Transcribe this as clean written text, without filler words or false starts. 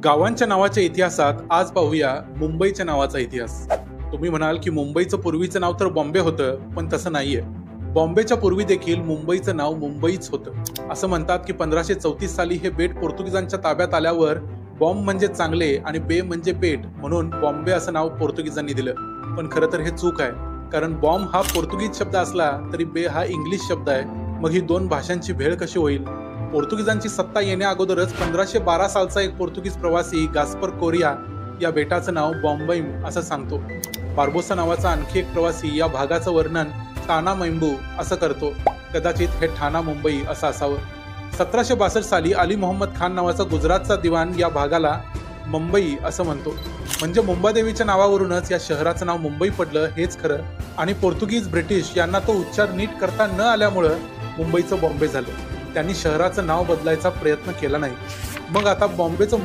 गावांच्या नावाच्या इतिहासात आज पाहूया मुंबईच्या नावाचा इतिहास। तुम्ही म्हणाल की मुंबईचं पूर्वीचं नाव तर बॉम्बे होतं, पण तसं नाहीये। बॉम्बेच्या पूर्वी देखील मुंबईचं नाव मुंबईच होतं। असं म्हणतात की 1534 साली हे बेट पोर्तुगीजांच्या ताब्यात आल्यावर बॉम्ब म्हणजे चांगले आणि बे म्हणजे पेट म्हणून बॉम्बे असं नाव पोर्तुगीजांनी दिलं। पण खरं तर हे चूक आहे, कारण बॉम्ब हा पोर्तुगीज शब्द असला तरी बे हा इंग्लिश शब्द आहे। मग ही दोन भाषांची भेळ कशी होईल? पोर्तुगीजांची सत्ता येण्या अगोदरच 1512 सालचा एक पोर्तुगीज प्रवासी गास्पर कोरिया या बेटाचं नाव बॉम्बईम असं सांगतो। बार्बोसा नावाचा आणखी एक प्रवासी या भागाचं वर्णन ठाणा मैंबू असं करतो। कदाचित हे ठाणा मुंबई असं असावं। 1762 साली अली मोहम्मद खान नावाचा गुजरातचा दिवाण या भागाला मुंबई असं म्हणतो। म्हणजे मुंबादेवीच्या नावावरूनच या शहराचं नाव मुंबई पडलं हेच खरं, आणि पोर्तुगीज ब्रिटिश यांना तो उच्चार नीट करता न आल्यामुळं मुंबईचं बॉम्बे झालं। त्यांनी शहराचं नाव बदलायचा प्रयत्न केला नाही। मग आता बॉम्बेचं